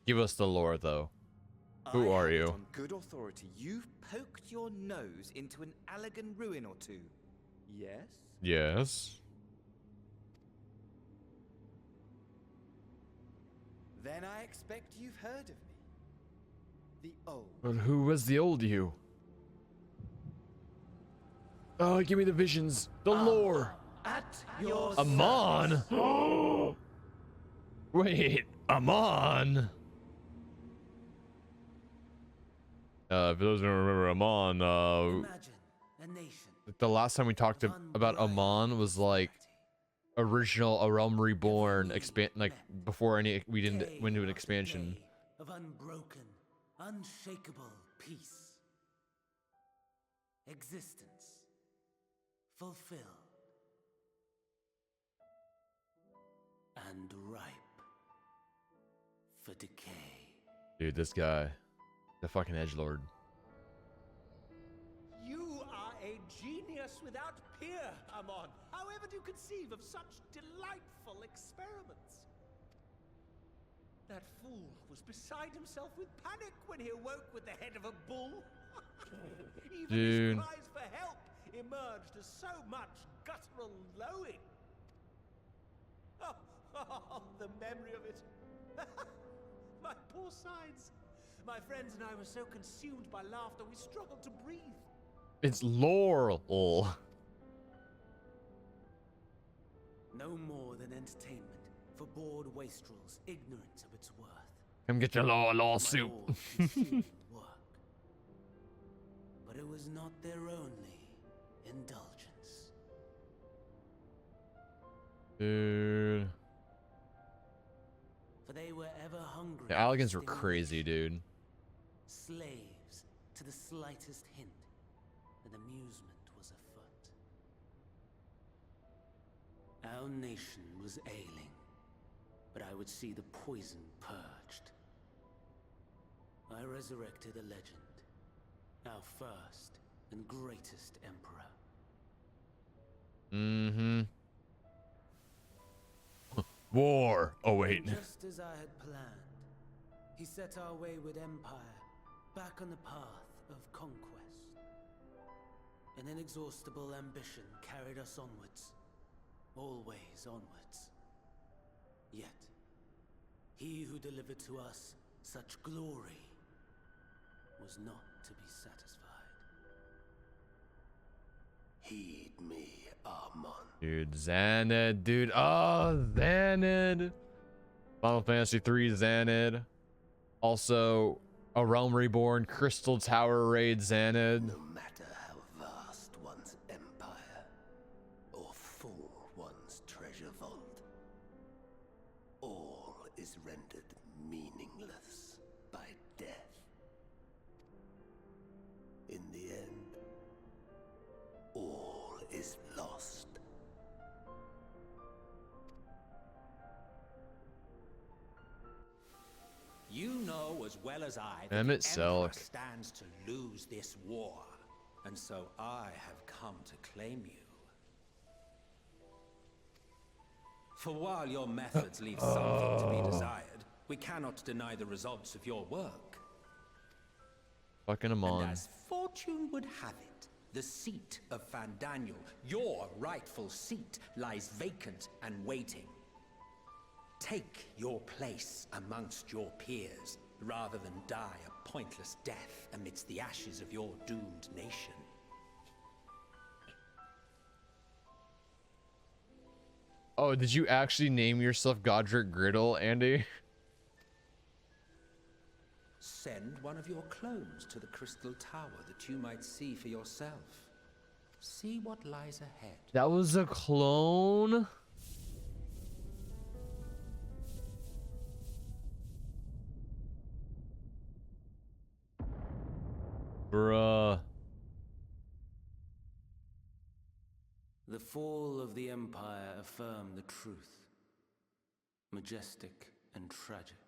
Give us the lore, though. Who are you? On good authority, you've poked your nose into an Allegan ruin or two. Yes? Yes. Then I expect you've heard of me. The old. But who was the old you? Oh, give me the visions. The lore. At your Amon. Wait, Amon. For those who don't remember Amon, Imagine a nation. the last time we talked about Amon was like original A Realm Reborn expand, like before we didn't went into an expansion. Of unbroken, unshakable peace. Existence fulfilled and ripe for decay. Dude, this guy, the fucking edgelord. You are a genius without peer, Amon. However do you conceive of such delightful experiments? That fool was beside himself with panic when he awoke with the head of a bull. Even Dude. his cries for help emerged as so much guttural lowing. Oh, the memory of it. My poor sides. My friends and I were so consumed by laughter we struggled to breathe. It's Laurel. No more than entertainment for bored wastrels ignorant of its worth. Come get your lawsuit. My all-consuming work. But it was not their only indulgence. Dude. For they were ever hungry. The Alligans were crazy, dude. Slaves to the slightest hint that amusement was afoot. Our nation was ailing, but I would see the poison purged. I resurrected a legend, our first and greatest emperor. Mm-hmm. War. Oh, wait. Just as I had planned, he set our wayward empire back on the path of conquest. An inexhaustible ambition carried us onwards, always onwards. Yet, he who delivered to us such glory was not to be satisfied. Heed me, Amon. Dude, Xanad, dude. Oh, Xanad. Final Fantasy III Xanad. Also, A Realm Reborn, Crystal Tower Raid Xanad. No matter how vast one's empire, or full one's treasure vault, all is rendered meaningless by death. In the end, all is lost. You know as well as I that Damn the it, Selk. Emperor stands to lose this war, and so I have come to claim you. For while your methods leave something to be desired, we cannot deny the results of your work. Fucking Amon. And as fortune would have it, the seat of Fandaniel, your rightful seat, lies vacant and waiting. Take your place amongst your peers, rather than die a pointless death amidst the ashes of your doomed nation. Oh, did you actually name yourself Godric Griddle, Andy? Send one of your clones to the Crystal Tower that you might see for yourself. See what lies ahead. That was a clone? Bruh. The fall of the Empire affirmed the truth. Majestic and tragic,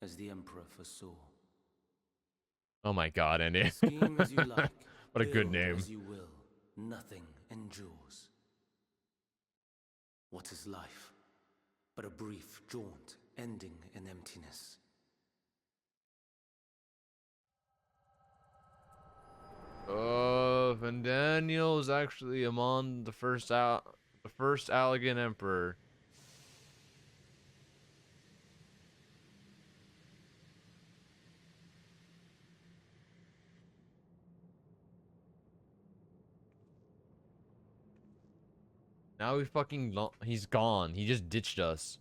as the Emperor foresaw. Oh my god, Andy. Scheme as you like. What a good build name. As you will, nothing endures. What is life but a brief jaunt ending in emptiness? Fandaniel is actually Amon, the first Allegan Emperor. Now he's gone. He just ditched us.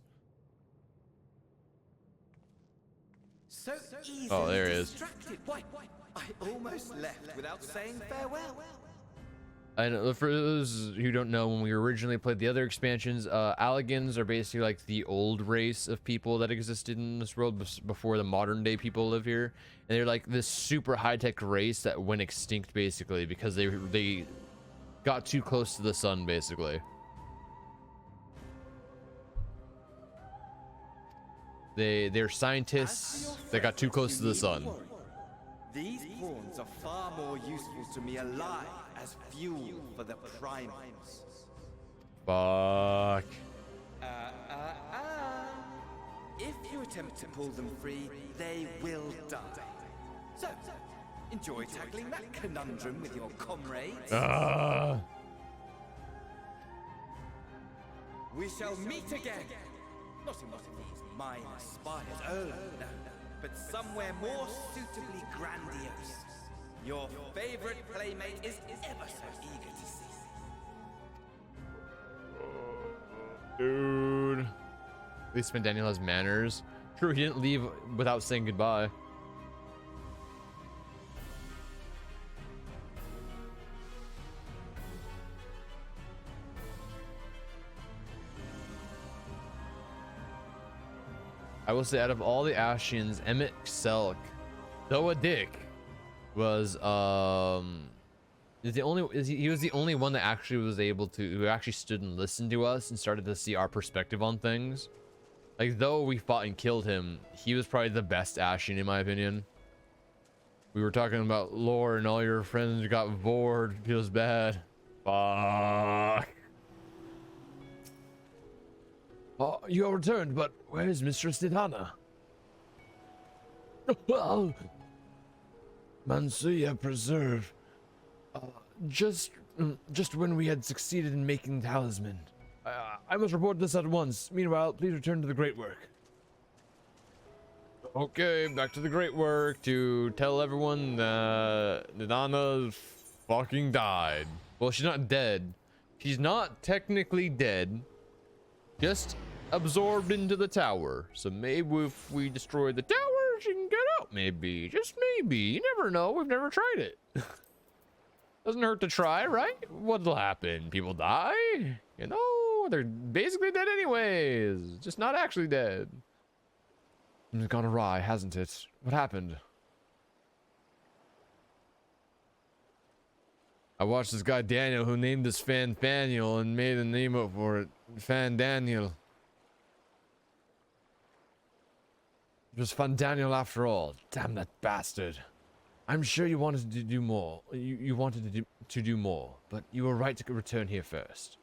So easily Oh, there he is. distracted. Why, I almost left without saying farewell. And for those who don't know, when we originally played the other expansions, Allegans are basically like the old race of people that existed in this world before the modern day people live here. And they're like this super high-tech race that went extinct basically because they got too close to the sun basically. They're scientists that got too close to the sun. These pawns are far more useful to me alive as fuel for the primates. Fuck. If you attempt to pull them free, they will die. So, enjoy tackling that conundrum with your comrades. We shall meet again. Not in one of these minor spires, oh no, but somewhere more suitably grandiose. Your favorite playmate is ever so eager to see you. Dude. At least Daniel has manners. True, he didn't leave without saying goodbye. I will say, out of all the Ashians, Emmett Selk, though a dick, was he was the only one that actually was able to, who actually stood and listened to us and started to see our perspective on things. Like, though we fought and killed him, he was probably the best Ashian in my opinion. We were talking about lore and all your friends got bored. Feels bad. Fuck. Oh, you have returned, but where is Mistress Nidana? Well, Mansuya Preserve. Just when we had succeeded in making the talisman. I must report this at once. Meanwhile, please return to the great work. Okay, back to the great work to tell everyone that Nidana fucking died. Well, she's not dead. She's not technically dead. Just absorbed into the tower. So maybe if we destroy the tower, she can get out. Maybe. Just maybe. You never know. We've never tried it. Doesn't hurt to try, right? What'll happen? People die? You know, they're basically dead anyways. Just not actually dead. It's gone awry, hasn't it? What happened? I watched this guy Daniel who named this fan Faniel and made a name up for it. Fan Daniel. It was Fan Daniel after all. Damn that bastard. I'm sure you wanted to do more. You wanted to do more, but you were right to return here first.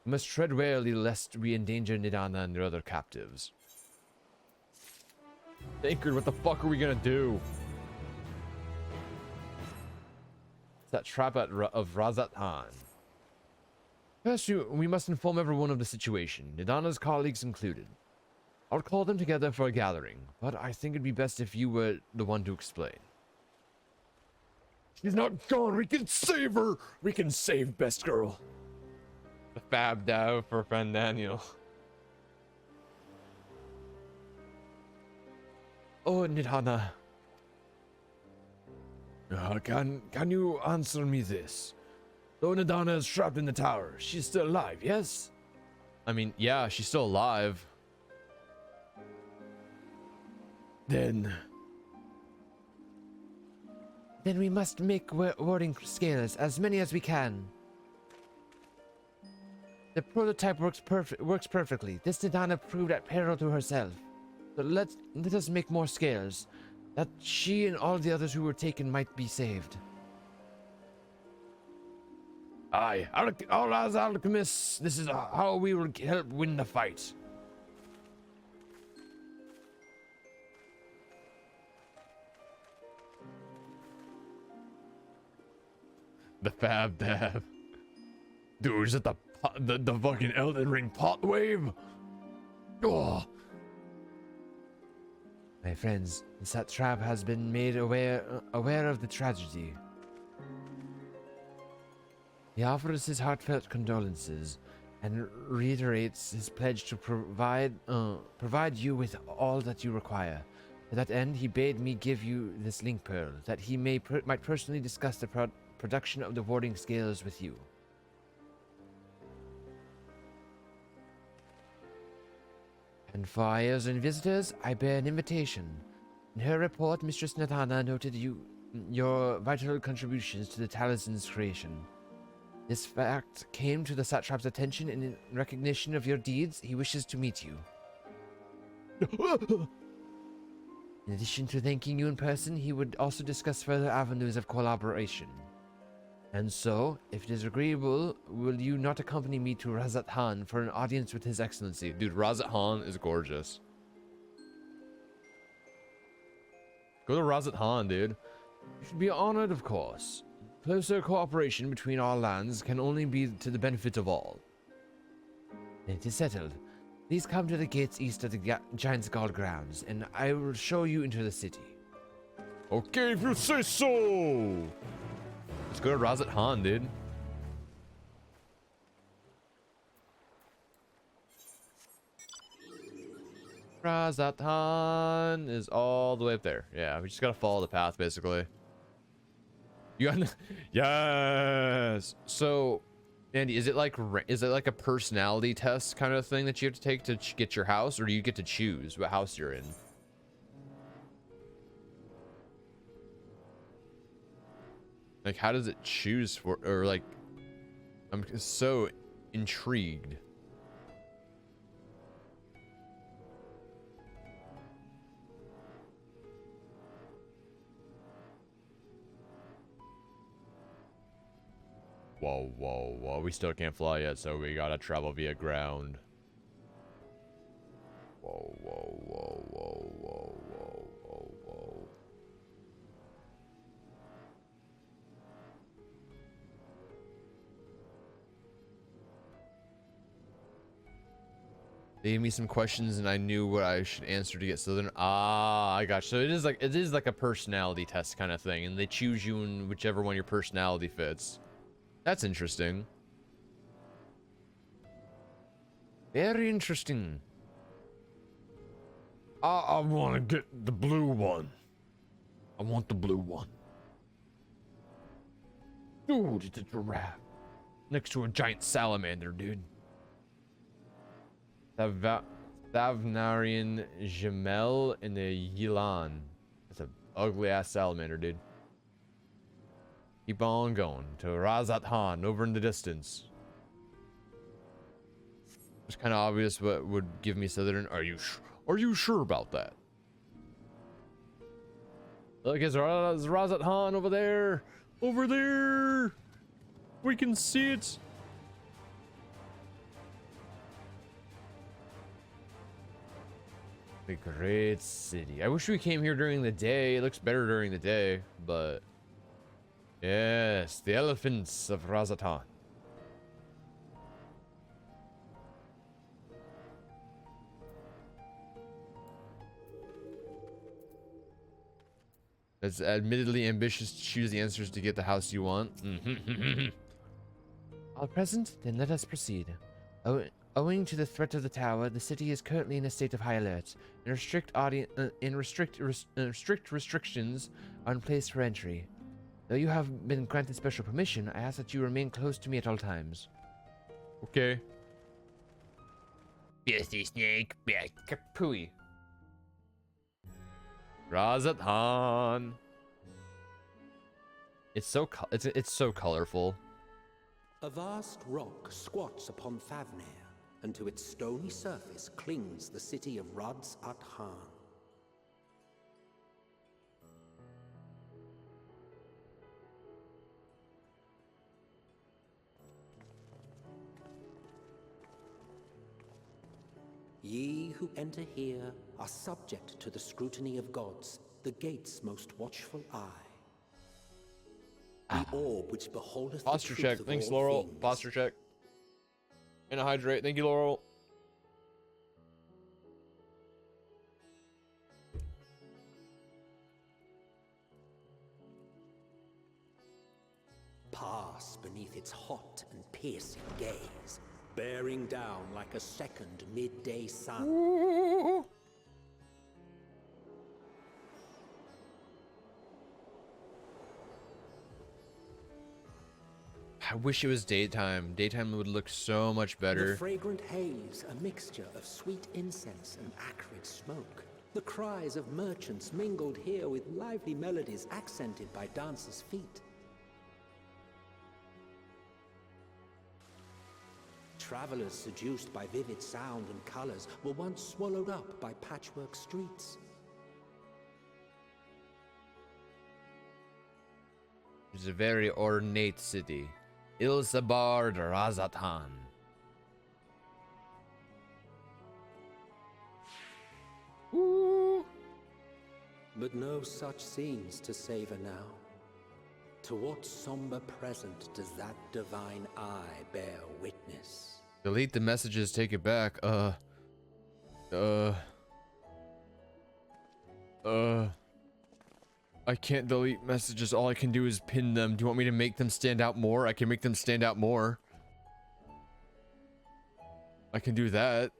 We must tread warily lest we endanger Nidana and their other captives. Anchored, what the fuck are we gonna do? It's that trap of Razat Han. First, we must inform everyone of the situation, Nidana's colleagues included. I'll call them together for a gathering, but I think it'd be best if you were the one to explain. She's not gone. We can save her. We can save Best Girl. The fab Dow for friend Daniel. Oh, Nidana. Can you answer me this? Though Nidana is trapped in the tower, she's still alive, yes? I mean, yeah, she's still alive. Then we must make warding scales, as many as we can. The prototype works perfectly. This Nidana proved at peril to herself. So let us make more scales, that she and all the others who were taken might be saved. Aye, all as alchemists, this is how we will help win the fight. The Fab Dab. Dude, is it the fucking Elden Ring pot wave? Oh. My friends, the satrap has been made aware of the tragedy. He offers his heartfelt condolences and reiterates his pledge to provide you with all that you require. To that end, he bade me give you this link pearl, that he might personally discuss the production of the warding scales with you. And for eyes and visitors, I bear an invitation. In her report, Mistress Nathana noted your vital contributions to the talisman's creation. This fact came to the satrap's attention, and in recognition of your deeds, he wishes to meet you. In addition to thanking you in person, he would also discuss further avenues of collaboration. And so, if it is agreeable, will you not accompany me to Razat Han for an audience with His Excellency? Dude, Razat Han is gorgeous. Go to Razat Han, dude. You should be honored, of course. Closer cooperation between our lands can only be to the benefit of all. It is settled. Please come to the gates east of the Giant's Guard grounds, and I will show you into the city. Okay, if you say so! Let's go to Razat Han, dude. Razat Han is all the way up there. Yeah, we just gotta follow the path, basically. You got yes. So, Andy, is it like a personality test kind of thing that you have to take to get your house, or do you get to choose what house you're in? Like, how does it choose for, or like, I'm so intrigued. Whoa, whoa, whoa. We still can't fly yet, so we gotta travel via ground. Whoa, whoa, whoa, whoa, whoa, whoa, whoa, whoa. They gave me some questions and I knew what I should answer to get Southern. Ah, I got you. So it is like a personality test kind of thing, and they choose you in whichever one your personality fits. That's interesting. Very interesting. I want to get the blue one. I want the blue one. Dude, it's a giraffe. Next to a giant salamander, dude. Thavnarian Jamel and a Yilan. That's an ugly ass salamander, dude. Keep on going to Razat Han over in the distance. It's kind of obvious what would give me Southern. Are you sure about that? Look, is Razat Han over there? Over there! We can see it! The great city. I wish we came here during the day. It looks better during the day, but... Yes, the elephants of Razat Han. It's admittedly ambitious to choose the answers to get the house you want. All present? Then let us proceed. Owing to the threat of the tower, the city is currently in a state of high alert, and strict restrictions are in place for entry. Though you have been granted special permission, I ask that you remain close to me at all times. Okay. Bestie snake, kapooey. Razat Han. It's so colorful. A vast rock squats upon Thavnair, and to its stony surface clings the city of Razat Han. Ye who enter here are subject to the scrutiny of gods, the gate's most watchful eye. The orb which beholdeth the Posture truth check. of Thanks, all Laurel. things. Posture check. And a hydrate. Thank you, Laurel. Pass beneath its hot and piercing gaze, bearing down like a second midday sun. I wish it was daytime. Daytime would look so much better. The fragrant haze, a mixture of sweet incense and acrid smoke. The cries of merchants mingled here with lively melodies accented by dancers' feet. Travelers seduced by vivid sound and colors were once swallowed up by patchwork streets. It's a very ornate city. Ilsabar Razatan. But no such scenes to savor now. To what somber present does that divine eye bear witness? Delete the messages, take it back. I can't delete messages. All I can do is pin them. Do you want me to make them stand out more? I can make them stand out more. I can do that.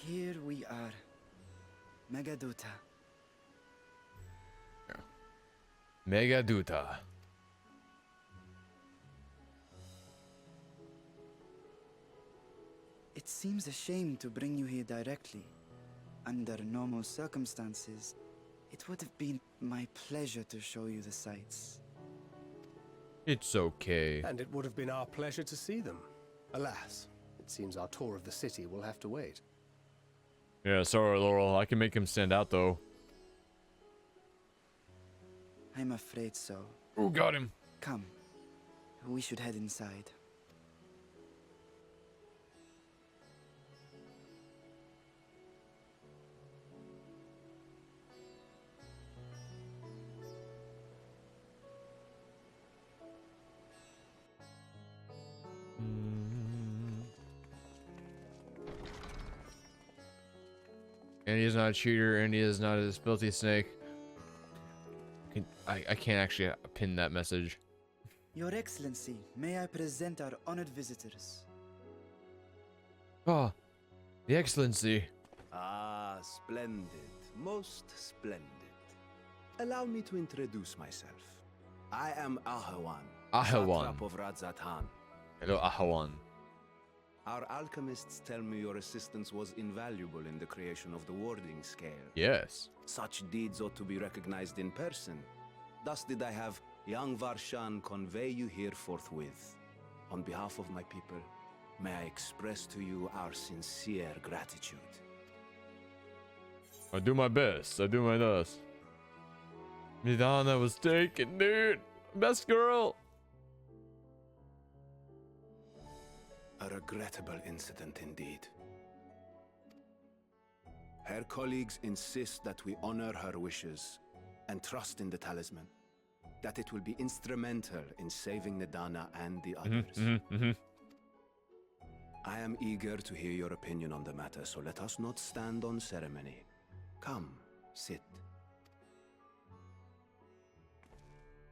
Here we are. Megaduta. Megaduta. It seems a shame to bring you here directly. Under normal circumstances, it would have been my pleasure to show you the sights. It's okay. And it would have been our pleasure to see them. Alas, it seems our tour of the city will have to wait. Yeah, sorry, Laurel. I can make him stand out, though. I'm afraid so. Ooh, got him. Come. We should head inside. Andy is not a cheater. Andy is not a filthy snake. I can't actually pin that message. Your Excellency, may I present our honored visitors? Oh, the Excellency. Ah, splendid. Most splendid. Allow me to introduce myself. I am Ahawan. Ahawan. Satrap of Radzatan. Hello, Ahawan. Our alchemists tell me your assistance was invaluable in the creation of the warding scale. Yes. Such deeds ought to be recognized in person. Thus did I have young Varshan convey you here forthwith. On behalf of my people, may I express to you our sincere gratitude. I do my best. I do my best. Midana was taken, dude. Best girl. A regrettable incident indeed. Her colleagues insist that we honor her wishes and trust in the talisman, that it will be instrumental in saving Nidana and the others. I am eager to hear your opinion on the matter, so let us not stand on ceremony. Come, sit.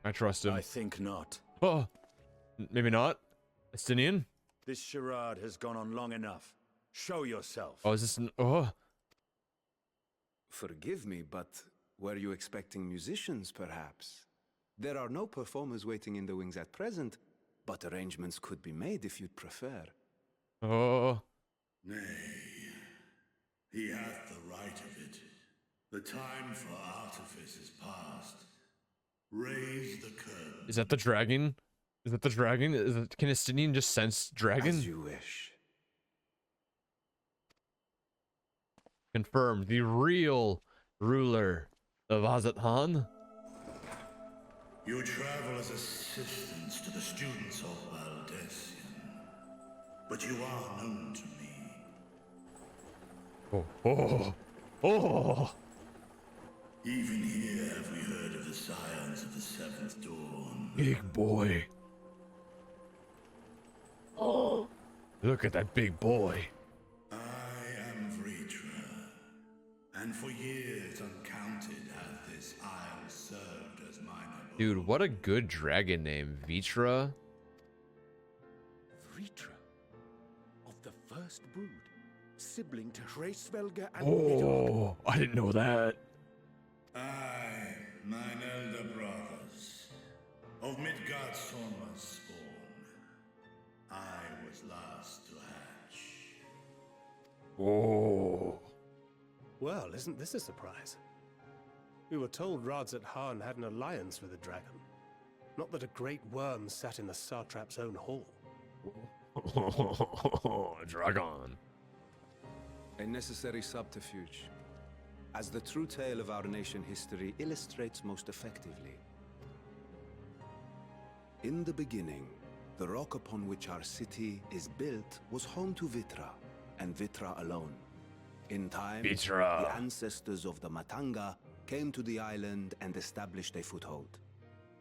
I trust him. I think not. Oh, maybe not. Estinian? This charade has gone on long enough. Show yourself. Oh, is this an... Oh. Forgive me, but were you expecting musicians, perhaps? There are no performers waiting in the wings at present, but arrangements could be made if you'd prefer. Oh. Nay, he hath the right of it. The time for artifice is past. Raise the curtain. Is that the dragon? Is that the dragon? Can Estinian just sense dragon? As you wish. Confirmed. The real ruler of Azat Han. You travel as assistants to the students of Valdesian, but you are known to me. Oh. Even here have we heard of the scions of the Seventh Dawn. Big boy. Oh. Look at that big boy. I am Vritra, and for years uncounted has this isle served as mine abode. Dude, what a good dragon name. Vitra. Vritra, of the first brood, sibling to Hraesvelga and Oh, I didn't know that. I, mine elder brothers, of Midgard's Sorma's spawn, I was last to hatch. Oh. Well, isn't this a surprise? We were told Radzat Han had an alliance with a dragon. Not that a great worm sat in the Satrap's own hall. Dragon. A necessary subterfuge, as the true tale of our nation history illustrates most effectively. In the beginning, the rock upon which our city is built was home to Vitra, and Vitra alone. In time, Vitra. the ancestors of the Matanga came to the island and established a foothold.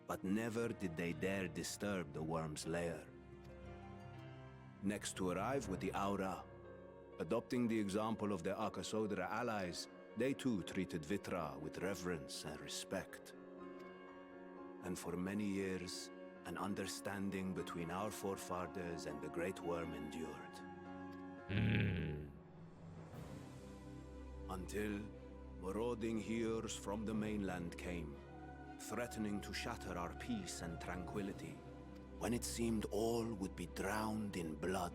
But never did they dare disturb the worm's lair. Next to arrive with the Aura, adopting the example of their Akasodra allies, they too treated Vitra with reverence and respect. And for many years, an understanding between our forefathers and the Great Worm endured. Until marauding heroes from the mainland came, threatening to shatter our peace and tranquility, when it seemed all would be drowned in blood.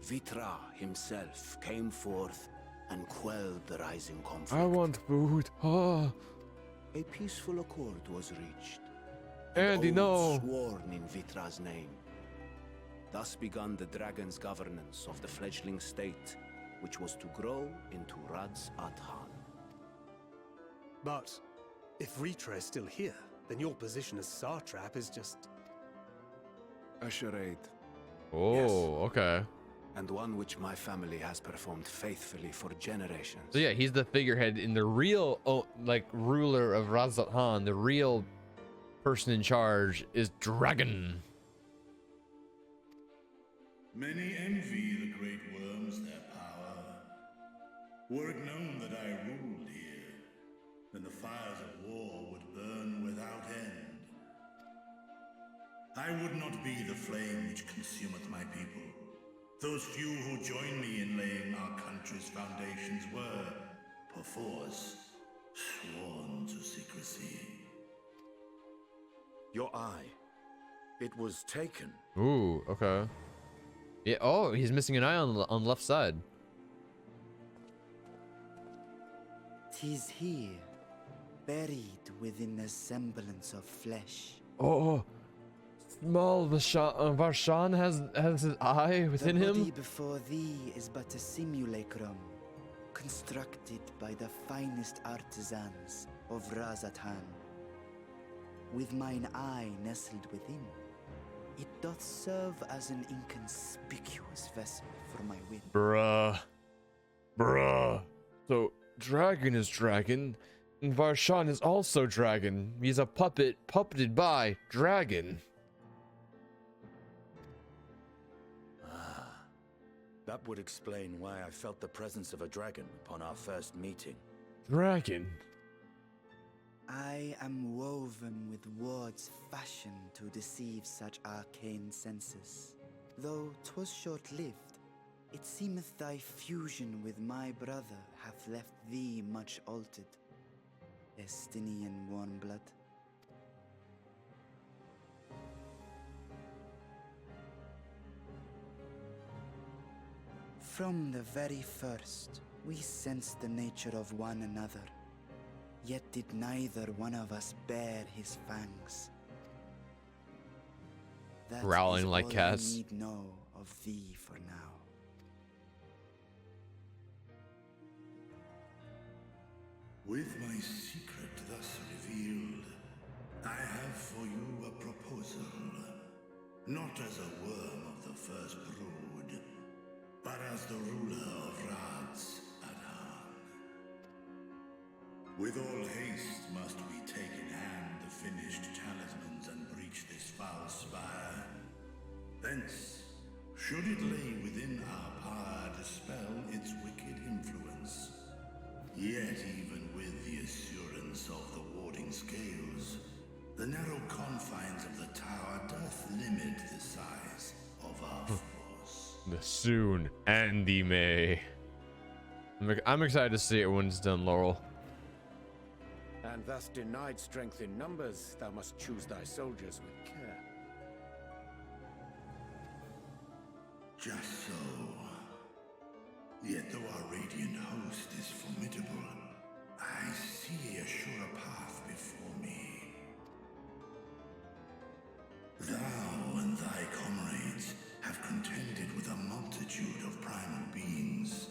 Vitra himself came forth and quelled the rising conflict. I want food. Ah. A peaceful accord was reached. Andy, no. Oaths sworn in Vitra's name. Thus began the dragon's governance of the fledgling state, which was to grow into Radzat Han. But if Vritra is still here, then your position as Satrap is just... A charade, Oh, Yes. okay. and one which my family has performed faithfully for generations. So yeah, he's the figurehead in the real, ruler of Radzat Han. The real person in charge is Dragon. Many envy the great worms their power. Were it known that I ruled here, then the fires of war would burn without end. I would not be the flame which consumeth my people. Those few who join me in laying our country's foundations were, perforce, sworn to secrecy. Your eye. It was taken. Ooh, okay. Yeah. Oh, he's missing an eye on the left side. 'Tis here, buried within a semblance of flesh. Oh, small Varshan has his eye within The body him. before thee is but a simulacrum, constructed by the finest artisans of Razatan. With mine eye nestled within, it doth serve as an inconspicuous vessel for my wind. Bruh. So Dragon is Dragon, and Varshan is also Dragon. He's a puppet puppeted by Dragon. That would explain why I felt the presence of a dragon upon our first meeting. Dragon. I am woven with words fashioned to deceive such arcane senses. Though 'twas short-lived, it seemeth thy fusion with my brother hath left thee much altered. Estinian warm blood. From the very first, we sensed the nature of one another. Yet did neither one of us bare his fangs. That Growling is like all cats. I need know of thee for now. With my secret thus revealed, I have for you a proposal. Not as a worm of the first brood, but as the ruler of Rads at Han. With all haste must we take in hand the finished talismans and breach this foul spire. Thence, should it lay within our power, dispel its wicked influence. Yet even with the assurance of the warding scales, the narrow confines of the tower doth limit the size of our force. The soon and the may. I'm excited to see it when it's done, Laurel. And thus denied strength in numbers, thou must choose thy soldiers with care. Just so. Yet though our radiant host is formidable, I see a surer path before me. Thou and thy comrades have contended with a multitude of primal beings.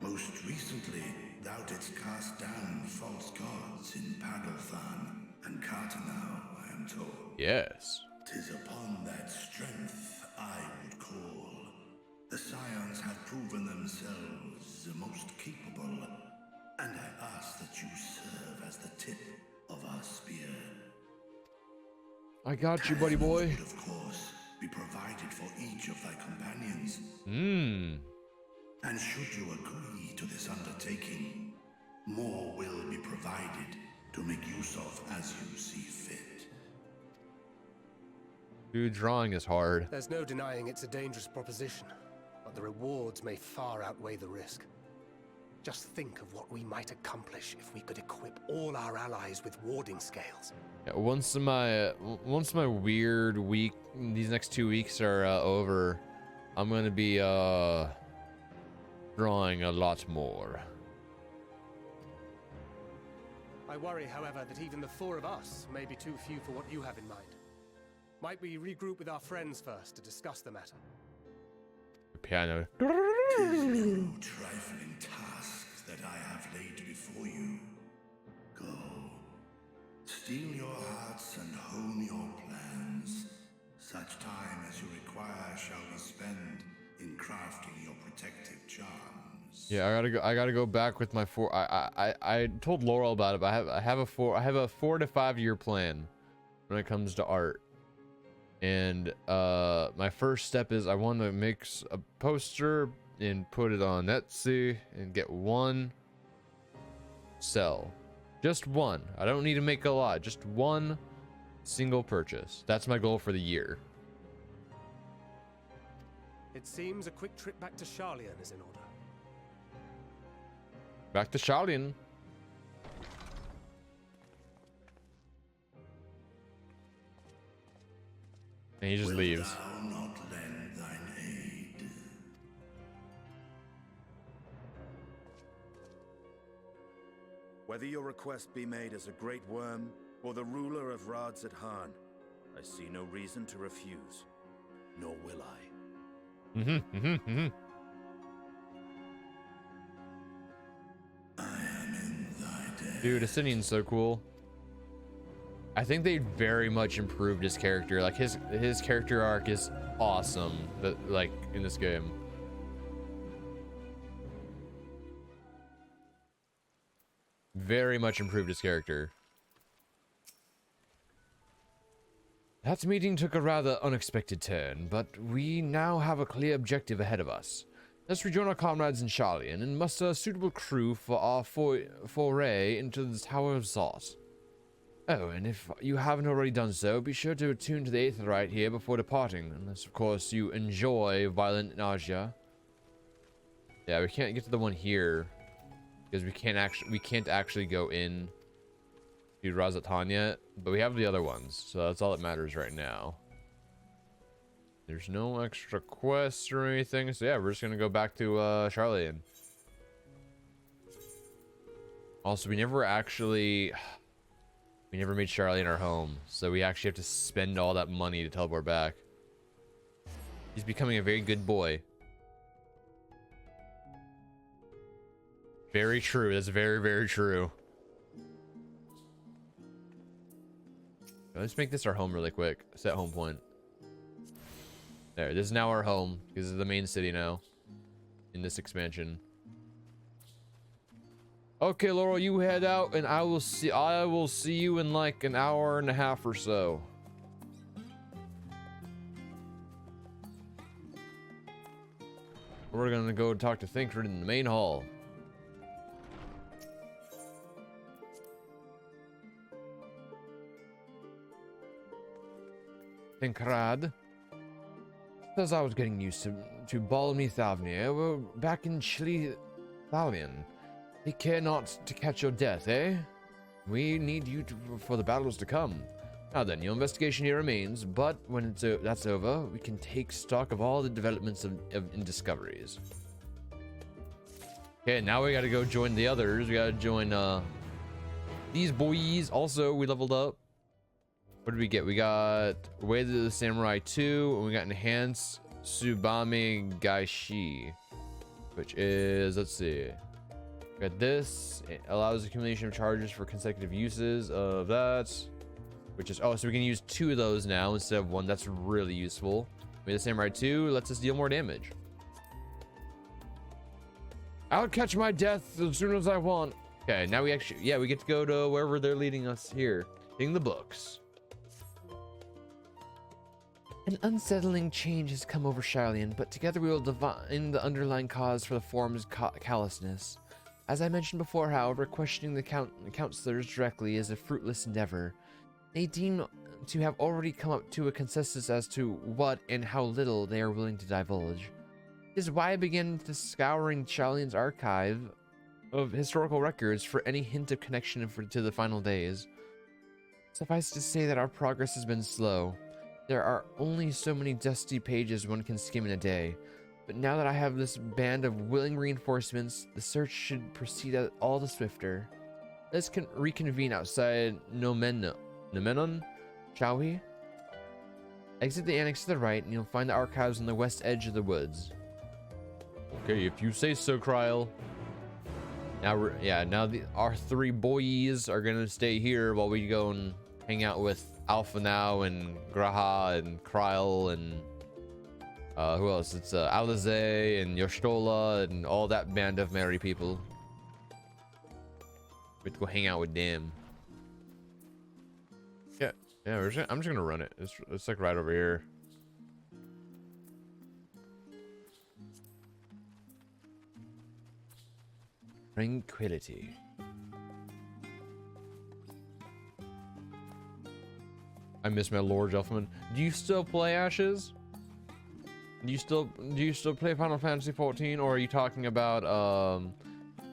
Most recently, thou didst cast down false gods in Pagalthan and Cartanau, I am told. Yes. 'Tis upon that strength I would call. The Scions have proven themselves the most capable, and I ask that you serve as the tip of our spear. I got you, buddy boy. Would, of course, be provided for each of thy companions. And should you agree to this undertaking, more will be provided to make use of as you see fit. Dude, drawing is hard. There's no denying it's a dangerous proposition, but the rewards may far outweigh the risk. Just think of what we might accomplish if we could equip all our allies with warding scales. Yeah, once my weird week, these next 2 weeks are over, I'm gonna be drawing a lot more. I worry, however, that even the four of us may be too few for what you have in mind. Might we regroup with our friends first to discuss the matter? Piano. 'Tis no trifling task that I have laid before you. Go, steel your hearts and hone your plans. Such time as you require shall be spent in crafting your protective charms. Yeah, I gotta go back with my I told Laurel about it, but I have a 4 to 5 year plan when it comes to art. And my first step is I want to make a poster and put it on Etsy and get one sell. Just one. I don't need to make a lot, just one single purchase. That's my goal for the year. It seems a quick trip back to Charlian is in order. Back to Shaolin. And he just leaves. Thou not lend thine aid? Whether your request be made as a great worm or the ruler of Rads at Han, I see no reason to refuse, nor will I. I am in thy debt. Dude, Ascenion's so cool. I think they very much improved his character. Like his character arc is awesome. Like in this game. Very much improved his character. That meeting took a rather unexpected turn, but we now have a clear objective ahead of us. Let's rejoin our comrades in Charlian and muster a suitable crew for our foray into the Tower of Zot. Oh, and if you haven't already done so, be sure to attune to the Aetherite here before departing, unless of course you enjoy violent nausea. Yeah, we can't get to the one here because we can't actually go in to Razatan yet, but we have the other ones, so that's all that matters right now. There's no extra quests or anything, so yeah, we're just gonna go back to Charlian. Also, we never made Charlian our home, so we actually have to spend all that money to teleport back. He's becoming a very good boy. Very true. That's very, very true. Let's make this our home really quick. Set home point. There, this is now our home because this is the main city now in this expansion. Okay, Laurel, you head out and I will see you in like an hour and a half or so. We're gonna go talk to Thinkred in the main hall. Thinkrad. As I was getting used to Balmy Thavnir, we're back in chilly Thalion. They care not to catch your death, eh? We need you for the battles to come. Now then, your investigation here remains, but when that's over, we can take stock of all the developments and discoveries. Okay, now we gotta go join the others. We gotta join these boys. Also, we leveled up. What did we get? We got Way to the Samurai 2, and we got Enhanced Tsubame Gaishi, which is, let's see. We got this. It allows accumulation of charges for consecutive uses of that. Which is, oh, so we can use 2 of those now instead of 1. That's really useful. Way to the Samurai 2 lets us deal more damage. I'll catch my death as soon as I want. Okay, now we actually, yeah, we get to go to wherever they're leading us here. Reading the books. An unsettling change has come over Shylian, but together we will divine the underlying cause for the form's callousness. As I mentioned before, however, questioning the counselors directly is a fruitless endeavor. They deem to have already come up to a consensus as to what and how little they are willing to divulge. This is why I began scouring Shylian's archive of historical records for any hint of connection to the final days. Suffice to say that our progress has been slow. There are only so many dusty pages one can skim in a day, but now that I have this band of willing reinforcements, the search should proceed all the swifter. Let's reconvene outside Nomenon, shall we? Exit the annex to the right, and you'll find the archives on the west edge of the woods. Okay, if you say so, Kryl. Now, our 3 boys are gonna stay here while we go and hang out with Alpha now and Graha and Kryl and who else? It's Alize and Yoshtola and all that band of merry people. We have to go hang out with them. Yeah, I'm just gonna run it. It's like right over here. Tranquility. I miss my Lord Elfman. Do you still play Ashes? Do you still play Final Fantasy 14, or are you talking about are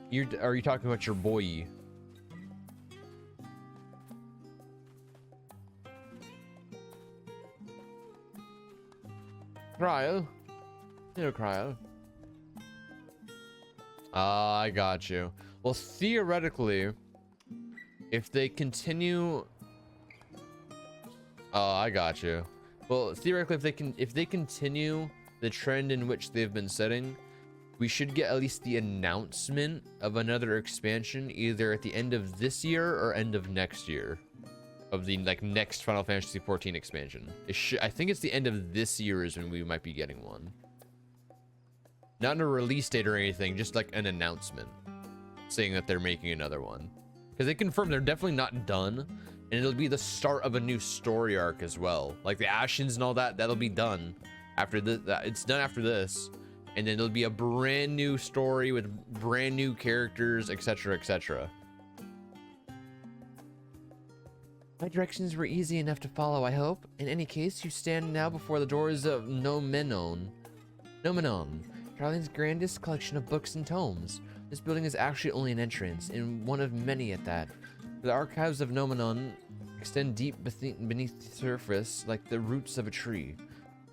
you talking about your boy? Kryl. No, Kryl. I got you. Well, theoretically, if they continue, I got you. Well, theoretically, if they continue the trend in which they've been setting, we should get at least the announcement of another expansion either at the end of this year or end of next year, of the next Final Fantasy 14 expansion. I think it's the end of this year is when we might be getting one. Not a release date or anything, just like an announcement saying that they're making another one. Because they confirmed they're definitely not done, and it'll be the start of a new story arc as well. Like the Ashens and all that, that'll be done after this. It's done after this, and then it'll be a brand new story with brand new characters, etc., etc. My directions were easy enough to follow, I hope. In any case, you stand now before the doors of Nomenon, Shylian's grandest collection of books and tomes. This building is actually only an entrance, and one of many at that. The archives of Nomenon extend deep beneath the surface like the roots of a tree.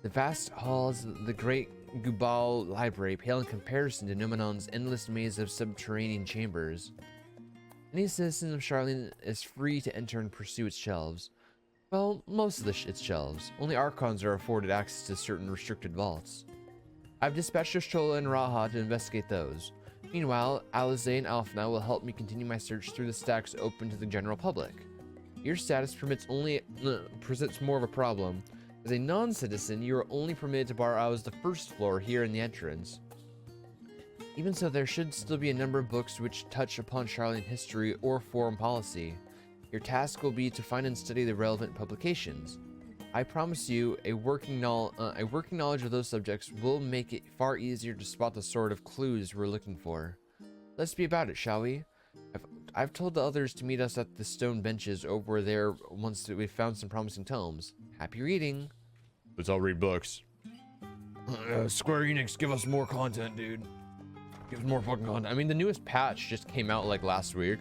The vast halls of the great Gubal library pale in comparison to Nomenon's endless maze of subterranean chambers. Any citizen of Shylian is free to enter and pursue its shelves. Well, most of its shelves. Only Archons are afforded access to certain restricted vaults. I've dispatched Yoshtola and Raha to investigate those. Meanwhile, Alize and Alfna will help me continue my search through the stacks open to the general public. Your status presents more of a problem. As a non-citizen, you are only permitted to browse the first floor here in the entrance. Even so, there should still be a number of books which touch upon Charlian history or foreign policy. Your task will be to find and study the relevant publications. I promise you, a working knowledge of those subjects will make it far easier to spot the sort of clues we're looking for. Let's be about it, shall we? I've told the others to meet us at the stone benches over there once we've found some promising tomes. Happy reading. Let's all read books. Square Enix, give us more content, dude. Give us more fucking content. I mean, the newest patch just came out like last week.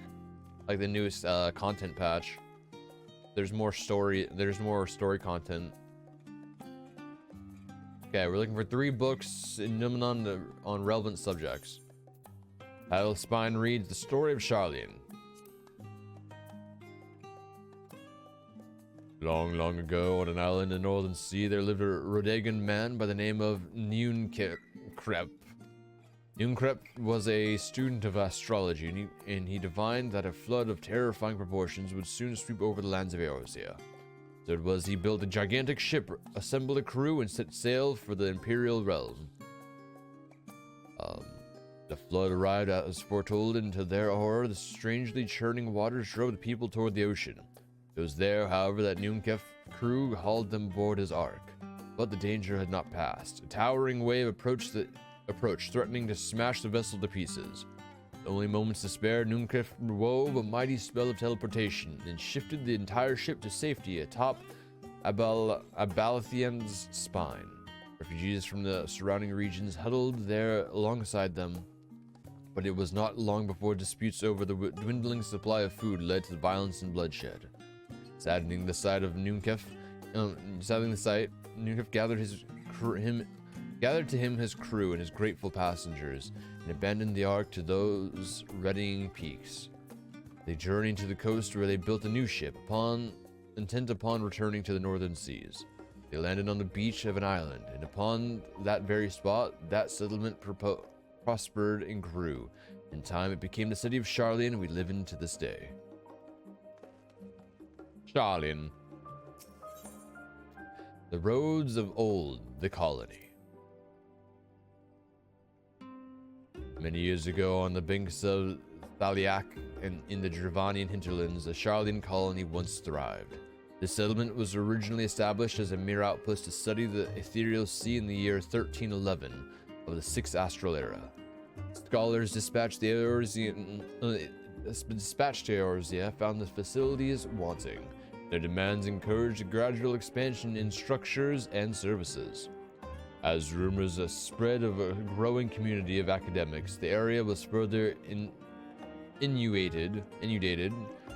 Like the newest content patch. There's more story content. Okay, we're looking for 3 books in Numenon on relevant subjects. Title Spine reads The Story of Charlian. Long, long ago, on an island in the Northern Sea, there lived a Rodegan man by the name of Nunkrep. Nunkrep was a student of astrology, and he divined that a flood of terrifying proportions would soon sweep over the lands of Eorzea. So it was he built a gigantic ship, assembled a crew, and set sail for the Imperial realm. The flood arrived as foretold, and to their horror, the strangely churning waters drove the people toward the ocean. It was there, however, that Nunkef crew hauled them aboard his ark. But the danger had not passed. A towering wave approached, threatening to smash the vessel to pieces. With only moments to spare, Nunkef wove a mighty spell of teleportation and shifted the entire ship to safety atop Abalathian's spine. Refugees from the surrounding regions huddled there alongside them, but it was not long before disputes over the dwindling supply of food led to violence and bloodshed. Saddening the sight, Nunkef gathered to him his crew and his grateful passengers, and abandoned the ark to those readying peaks. They journeyed to the coast, where they built a new ship, intent upon returning to the northern seas. They landed on the beach of an island, and upon that very spot, that settlement prospered and grew. In time, it became the city of Charlian we live in to this day. Charlian. The roads of old, the colony. Many years ago, on the banks of Thaliak and in the Dravanian hinterlands, the Charlian colony once thrived. The settlement was originally established as a mere outpost to study the ethereal sea in the year 1311 of the 6th Astral Era. Scholars dispatched to Eorzea found the facilities wanting. Their demands encouraged a gradual expansion in structures and services. As rumors spread of a growing community of academics, the area was further inundated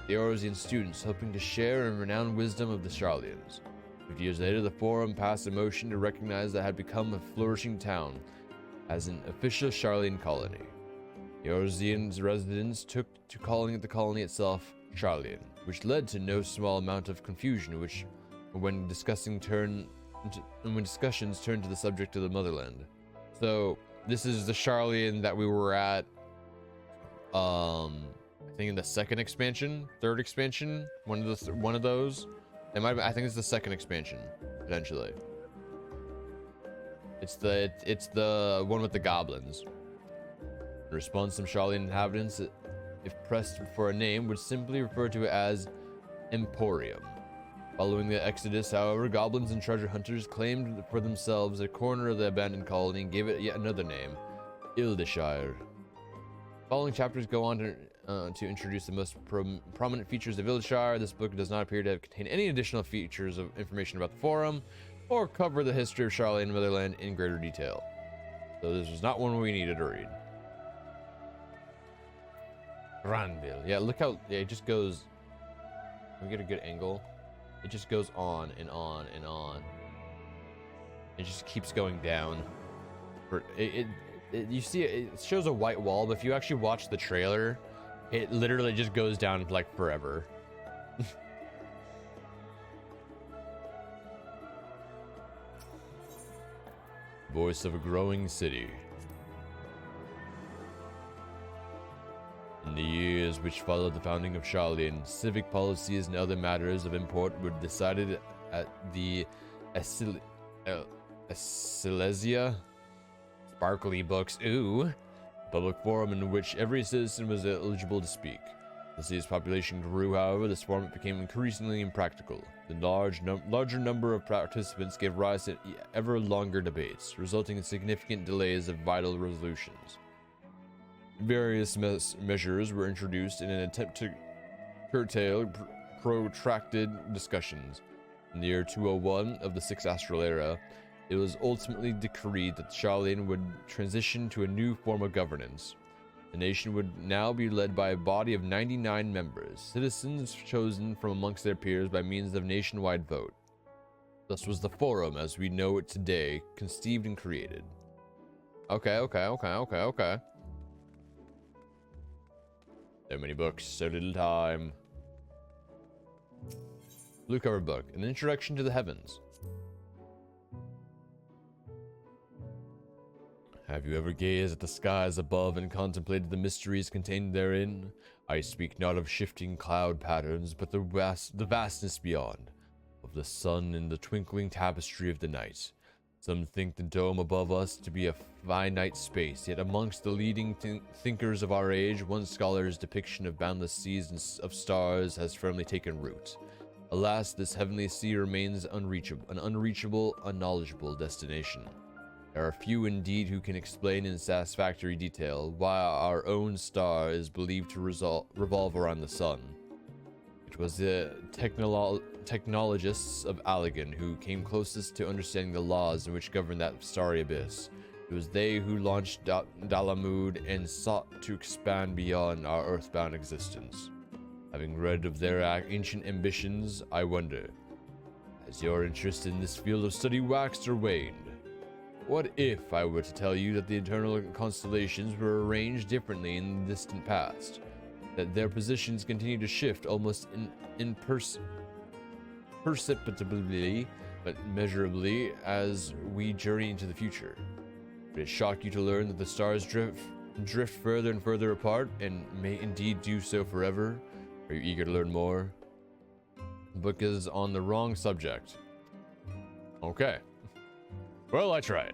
the Eorzean students, hoping to share in renowned wisdom of the Charlians. 50 years later, the Forum passed a motion to recognize that had become a flourishing town as an official Charlian colony. The Eorzean residents took to calling the colony itself Charlian, which led to no small amount of confusion, when discussions turned to the subject of the motherland. So this is the Charlian that we were at, I think in the third expansion, one of those. It might have been, I think it's the second expansion, potentially. It's the one with the goblins. In response, some Charlian inhabitants, if pressed for a name, would simply refer to it as Emporium. Following the Exodus, however, goblins and treasure hunters claimed for themselves a corner of the abandoned colony and gave it yet another name, Ildeshire. Following chapters go on to introduce the most prominent features of Ildeshire. This book does not appear to contain any additional features of information about the Forum, or cover the history of Charlian Motherland in greater detail. So this was not one we needed to read. Granville. Yeah, look how it just goes. We get a good angle. It just goes on and on and on. It just keeps going down. You see, it shows a white wall, but if you actually watch the trailer, it literally just goes down like forever. Voice of a growing city. In the years years which followed the founding of Shaolin, civic policies and other matters of import were decided at the Silesia Sparkly Books, public forum in which every citizen was eligible to speak. As the city's population grew, however, this format became increasingly impractical. The larger number of participants gave rise to ever longer debates, resulting in significant delays of vital resolutions. Various measures were introduced in an attempt to curtail protracted discussions. In the year 201 of the 6th Astral Era, it was ultimately decreed that Shaolin would transition to a new form of governance. The nation would now be led by a body of 99 members, citizens chosen from amongst their peers by means of nationwide vote. Thus was the Forum, as we know it today, conceived and created. Okay. So many books, so little time. Blue cover book, An Introduction to the Heavens. Have you ever gazed at the skies above and contemplated the mysteries contained therein? I speak not of shifting cloud patterns, but the vastness beyond, of the sun and the twinkling tapestry of the night. Some think the dome above us to be a finite space, yet amongst the leading thinkers of our age, one scholar's depiction of boundless seas and of stars has firmly taken root. Alas, this heavenly sea remains unreachable, an unreachable, unknowledgeable destination. There are few indeed who can explain in satisfactory detail why our own star is believed to revolve around the sun. It was the technologists of Allegan who came closest to understanding the laws in which govern that starry abyss. It was they who launched Dalamud and sought to expand beyond our earthbound existence. Having read of their ancient ambitions, I wonder, has your interest in this field of study waxed or waned? What if I were to tell you that the eternal constellations were arranged differently in the distant past? That their positions continue to shift almost imperceptibly, but measurably as we journey into the future? Would it shock you to learn that the stars drift further and further apart, and may indeed do so forever? Are you eager to learn more? The book is on the wrong subject. Okay. Well, I tried.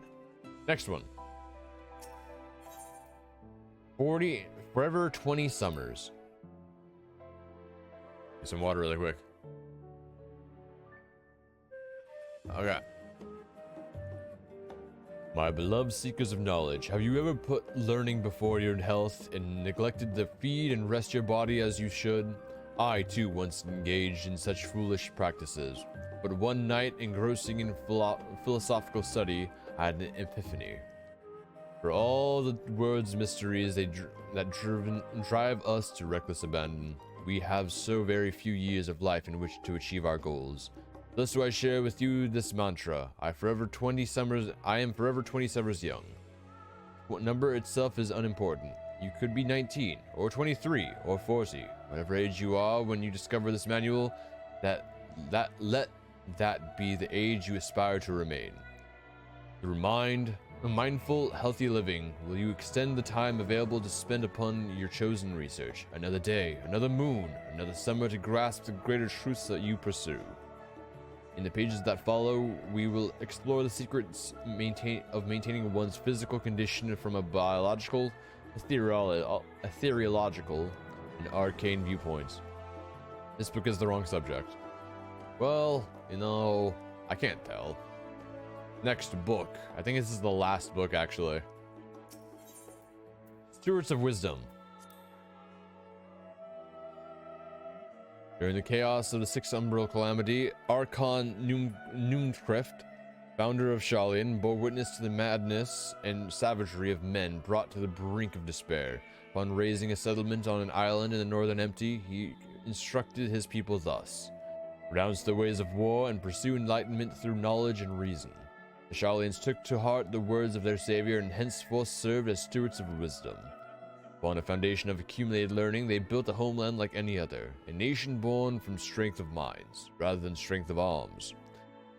Next one. Forever 20 Summers. Get some water really quick. Okay. My beloved seekers of knowledge, have you ever put learning before your health and neglected to feed and rest your body as you should? I, too, once engaged in such foolish practices. But one night, engrossing in philosophical study, I had an epiphany. For all the world's mysteries that drive us to reckless abandon, we have so very few years of life in which to achieve our goals. Thus do I share with you this mantra. I am forever 20 summers young. What number itself is unimportant. You could be 19, or 23, or 40. Whatever age you are when you discover this manual, let that be the age you aspire to remain. Through mindful, healthy living, will you extend the time available to spend upon your chosen research. Another day, another moon, another summer to grasp the greater truths that you pursue. In the pages that follow, we will explore the secrets of maintaining one's physical condition from a biological, ethereological, and arcane viewpoints. This book is the wrong subject. Well, I can't tell. Next book. I think this is the last book, actually. Stewards of Wisdom. During the chaos of the Sixth Umbral Calamity, Archon Noomcreft, founder of Shaolin, bore witness to the madness and savagery of men brought to the brink of despair. Upon raising a settlement on an island in the northern empty, he instructed his people thus: renounce the ways of war and pursue enlightenment through knowledge and reason. The Shaolins took to heart the words of their savior and henceforth served as stewards of wisdom. Upon a foundation of accumulated learning, they built a homeland like any other, a nation born from strength of minds, rather than strength of arms.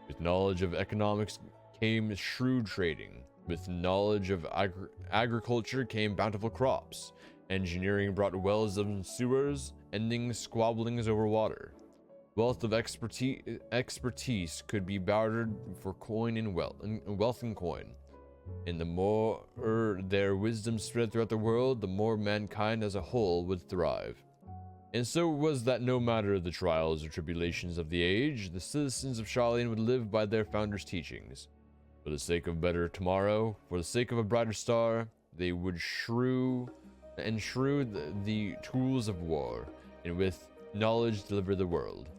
With knowledge of economics came shrewd trading. With knowledge of agriculture came bountiful crops. Engineering brought wells and sewers, ending squabblings over water. Wealth of expertise could be bartered for coin and wealth and coin. And the more their wisdom spread throughout the world, the more mankind as a whole would thrive. And so it was that no matter the trials or tribulations of the age, the citizens of Sharlayan would live by their founders' teachings. For the sake of a better tomorrow, for the sake of a brighter star, they would shrew the tools of war, and with knowledge deliver the world.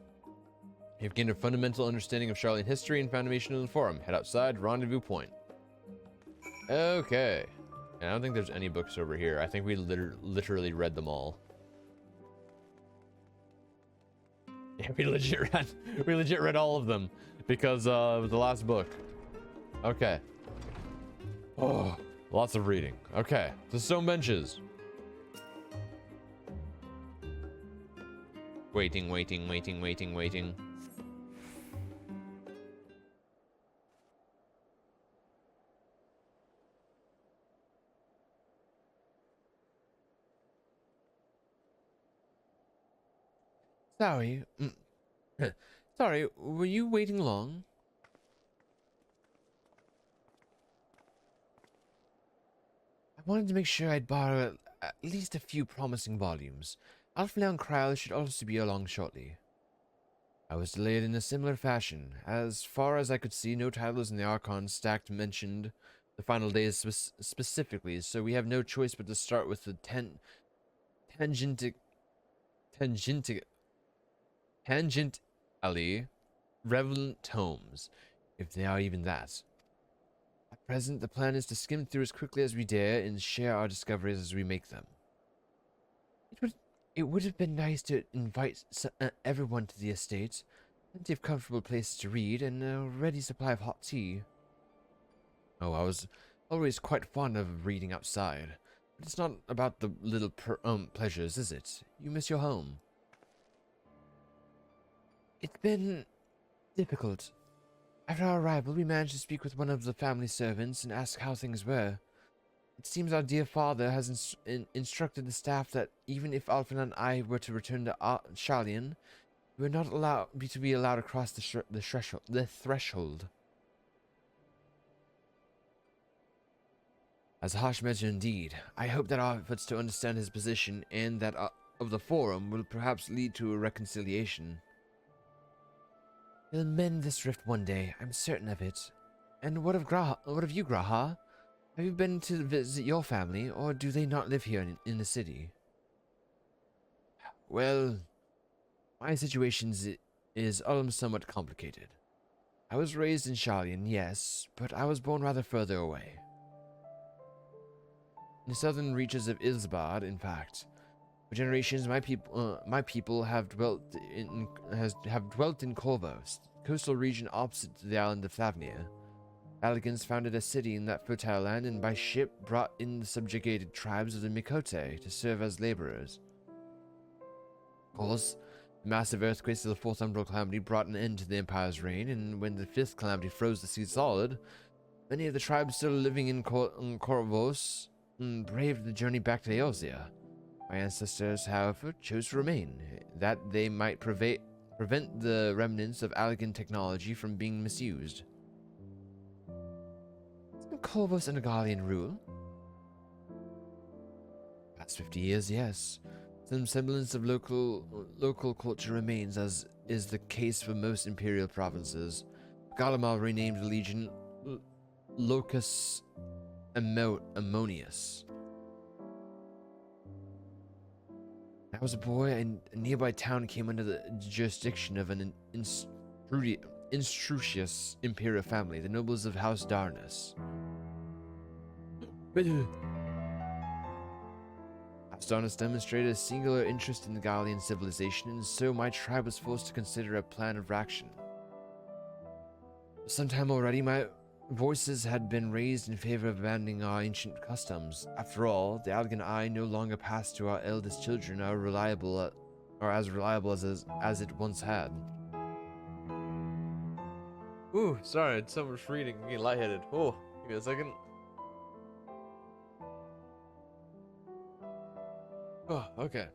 You've gained a fundamental understanding of Sharlayan history and foundation of the forum. Head outside, rendezvous point. Okay. And I don't think there's any books over here. I think we literally read them all. Yeah, we legit read all of them because of the last book. Okay. Oh, lots of reading. Okay, the stone benches. Waiting. Sorry. Sorry, were you waiting long? I wanted to make sure I'd borrow at least a few promising volumes. Alpha and Kryl should also be along shortly. I was delayed in a similar fashion. As far as I could see, no titles in the Archon stacked mentioned the final days specifically, so we have no choice but to start with the tangentially relevant tomes, if they are even that. At present, the plan is to skim through as quickly as we dare and share our discoveries as we make them. It would have been nice to invite everyone to the estate. Plenty of comfortable places to read, and a ready supply of hot tea. Oh, I was always quite fond of reading outside. But it's not about the little pleasures, is it? You miss your home. It's been difficult. After our arrival, we managed to speak with one of the family servants and ask how things were. It seems our dear father has instructed the staff that even if Alphen and I were to return to Sharlayan, we were not to be allowed across the threshold. As a harsh measure indeed. I hope that our efforts to understand his position and that of the Forum will perhaps lead to a reconciliation. He'll mend this rift one day, I'm certain of it. And what of you, Graha? Have you been to visit your family, or do they not live here in the city? Well, my situation is somewhat complicated. I was raised in Sharlayan, yes, but I was born rather further away. In the southern reaches of Ilsbad, in fact. For generations, my people have dwelt in Corvos, coastal region opposite to the island of Flavnia. Alligans founded a city in that fertile land and by ship brought in the subjugated tribes of the Mikote to serve as laborers. Of course, the massive earthquakes of the Fourth Umbral Calamity brought an end to the Empire's reign, and when the Fifth Calamity froze the sea solid, many of the tribes still living in Corvos braved the journey back to Eorzea. My ancestors, however, chose to remain, that they might prevent the remnants of Alligan technology from being misused. Corvos and Agalian rule? Past 50 years, yes. Some semblance of local culture remains, as is the case for most imperial provinces. Galamal renamed the legion Locus Ammonius. I was a boy, and a nearby town came under the jurisdiction of an instrucious imperial family, the nobles of House Darnus. House Darnus demonstrated a singular interest in the Gallian civilization, and so my tribe was forced to consider a plan of action. For some time already, my voices had been raised in favor of abandoning our ancient customs. After all, the Alligan eye no longer passed to our eldest children as reliable as it once had. Ooh, sorry, it's so much reading. I'm getting lightheaded. Oh, give me a second. Oh, okay.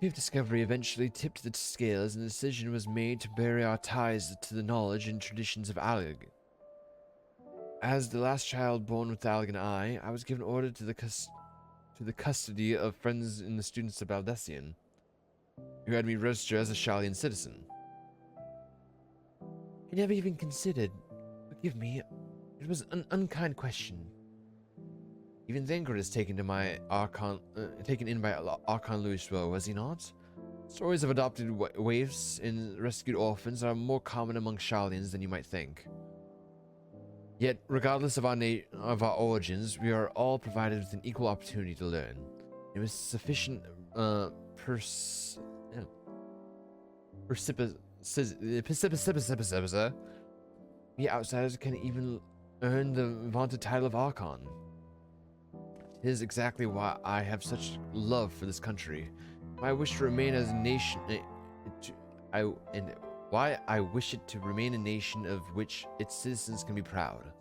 Thief discovery eventually tipped the scales, and the decision was made to bury our ties to the knowledge and traditions of Alleg. As the last child born with Alleg and I was given order to the custody of friends and the students of Baldessian, who had me register as a Shalian citizen. I never even considered. Forgive me, it was an unkind question. Even Thangred is taken in by Archon Louis Rowe, was he not? Stories of adopted waifs and rescued orphans are more common among Shalians than you might think. Yet, regardless of our origins, we are all provided with an equal opportunity to learn. It was sufficient we outsiders can even earn the vaunted title of Archon. It is exactly why I have such love for this country. Why I wish to remain as a nation, why I wish it to remain a nation of which its citizens can be proud.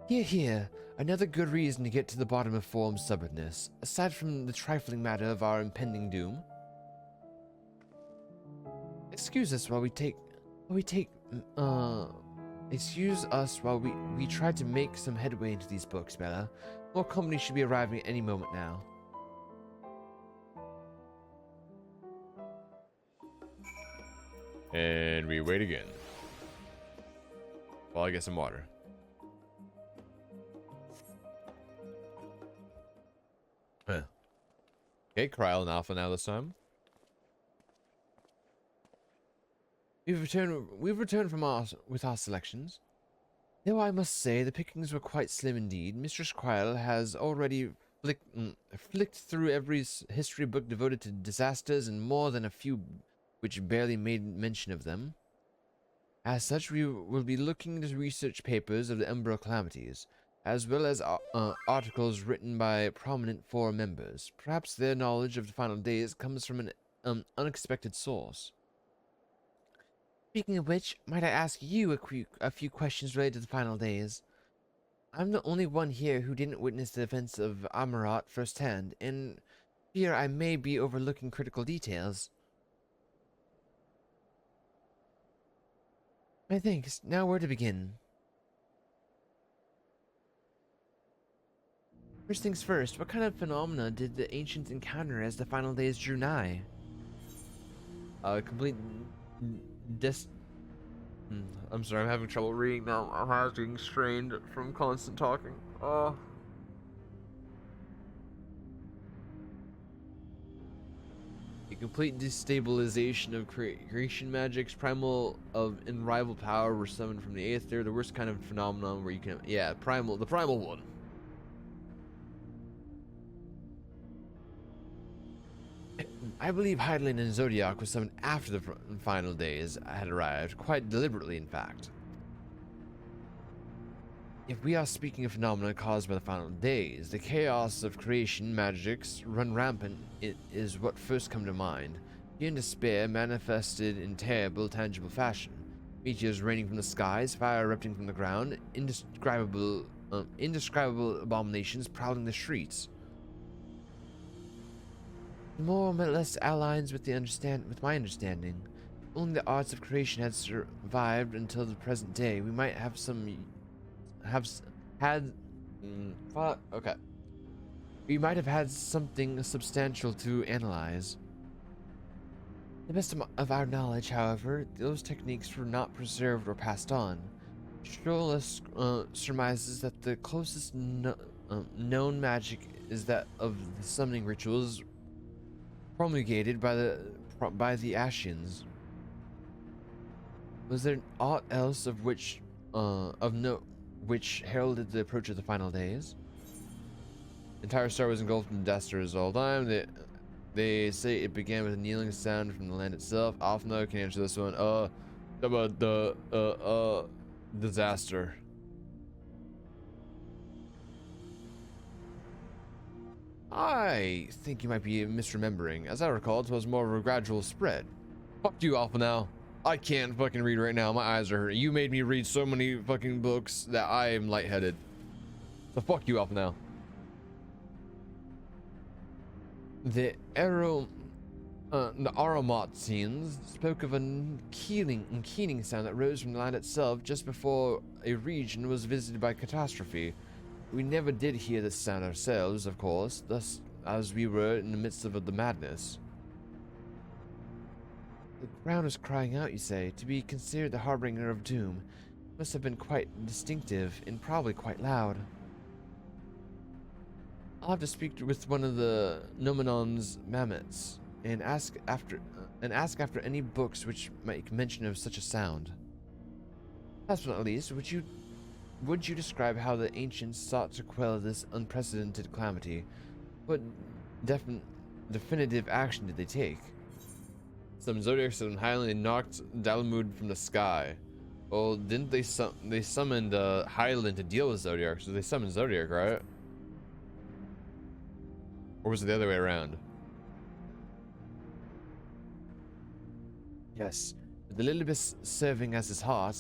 Here, another good reason to get to the bottom of Form's stubbornness, aside from the trifling matter of our impending doom. Excuse us while we try to make some headway into these books, Bella. More company should be arriving at any moment now. And we wait again. While I get some water. Huh. Okay, Kryl and Alpha now this time. We've returned with our selections. Though I must say the pickings were quite slim indeed. Mistress Kryl has already flicked through every history book devoted to disasters and more than a few which barely made mention of them. As such, we will be looking to research papers of the Umbral calamities, as well as articles written by prominent forum members. Perhaps their knowledge of the final days comes from an unexpected source. Speaking of which, might I ask you a few questions related to the final days? I'm the only one here who didn't witness the events of Amarat firsthand, and fear I may be overlooking critical details. My thanks. Now where to begin? First things first, what kind of phenomena did the ancients encounter as the final days drew nigh? Complete I'm sorry, I'm having trouble reading now. I'm having strained from constant talking. Oh. A complete destabilization of creation magics, primal of unrivaled power were summoned from the Aether, the worst kind of phenomenon where you can, the primal one. I believe Hydaelyn and Zodiac was summoned after the final days had arrived, quite deliberately in fact. If we are speaking of phenomena caused by the final days, the chaos of creation magics run rampant is what first come to mind. Fear and despair manifested in terrible, tangible fashion. Meteors raining from the skies, fire erupting from the ground, indescribable abominations prowling the streets. More or less aligns with my understanding. If only the arts of creation had survived until the present day, we might have we might have had something substantial to analyze. To the best of our knowledge, however, those techniques were not preserved or passed on. Strolas surmises that the closest known magic is that of the summoning rituals promulgated by the Ashians. Was there aught else of which note which heralded the approach of the final days? The entire star was engulfed in disaster all time. They say it began with a kneeling sound from the land itself. Alphna can answer this one. About the disaster. I think you might be misremembering. As I recall, it was more of a gradual spread. Fuck you, Alpha, now. I can't fucking read right now. My eyes are hurting. You made me read so many fucking books that I am lightheaded. So fuck you, Alpha, now. The Aromatines spoke of a keening sound that rose from the land itself just before a region was visited by catastrophe. We never did hear this sound ourselves, of course, thus as we were in the midst of the madness. The ground was crying out, you say, to be considered the harbinger of doom. It must have been quite distinctive and probably quite loud. I'll have to speak with one of the Nomenon's mammoths and ask after any books which make mention of such a sound. Last but not least, would you describe how the ancients sought to quell this unprecedented calamity? What definitive action did they take? Some Zodiacs in Highland knocked Dalamud from the sky. Well, didn't they summoned Highland to deal with Zodiac? So they summoned Zodiac, right? Or was it the other way around? Yes, with the Lilibus serving as his heart,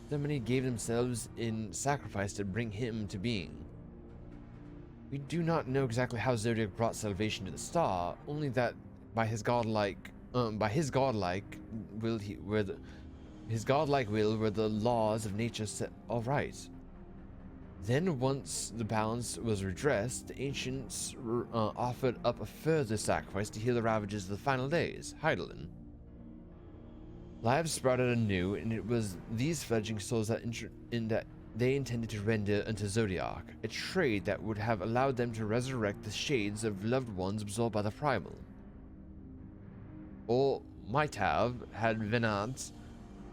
so many gave themselves in sacrifice to bring him to being. We do not know exactly how Zodiac brought salvation to the star, only that by his godlike will were the laws of nature set all right. Then, once the balance was redressed, the ancients offered up a further sacrifice to heal the ravages of the final days, Heidelin. Lives sprouted anew, and it was these fledgling souls that they intended to render unto Zodiac, a trade that would have allowed them to resurrect the shades of loved ones absorbed by the primal. Or might have, had Venance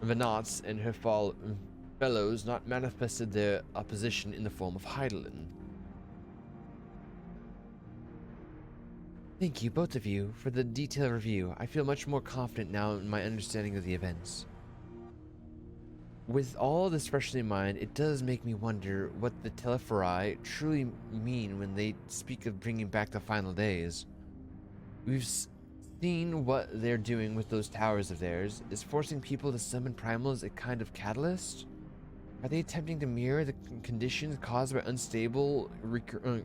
and her fellows not manifested their opposition in the form of Heidelin. Thank you, both of you, for the detailed review. I feel much more confident now in my understanding of the events. With all this freshly in mind, it does make me wonder what the Telephori truly mean when they speak of bringing back the final days. We've seen what they're doing with those towers of theirs. Is forcing people to summon primals a kind of catalyst? Are they attempting to mirror the conditions caused by unstable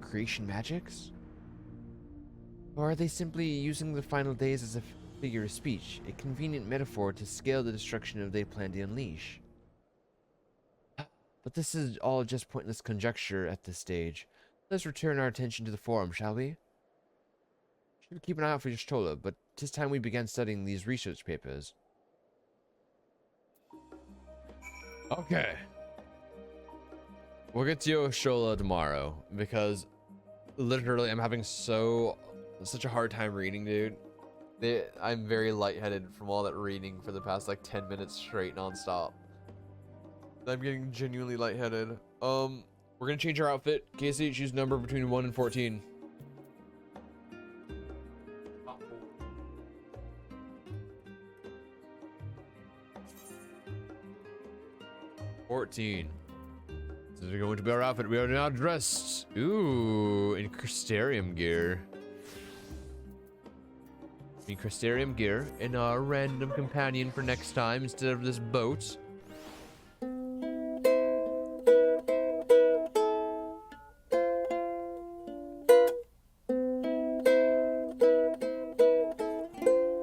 creation magics? Or are they simply using the final days as a figure of speech, a convenient metaphor to scale the destruction they plan to unleash? But this is all just pointless conjecture at this stage. Let's return our attention to the forum, shall we? Should keep an eye out for Y'shtola, but 'tis time we began studying these research papers. Okay. We'll get to Y'shtola tomorrow, because literally I'm having such a hard time reading, dude. I'm very lightheaded from all that reading for the past like 10 minutes straight nonstop. I'm getting genuinely lightheaded. We're gonna change our outfit. Casey, choose a number between 1 and 14. 14. This is going to be our outfit. We are now dressed. Ooh, in Crystarium gear. In Crystarium gear, and our random companion for next time instead of this boat.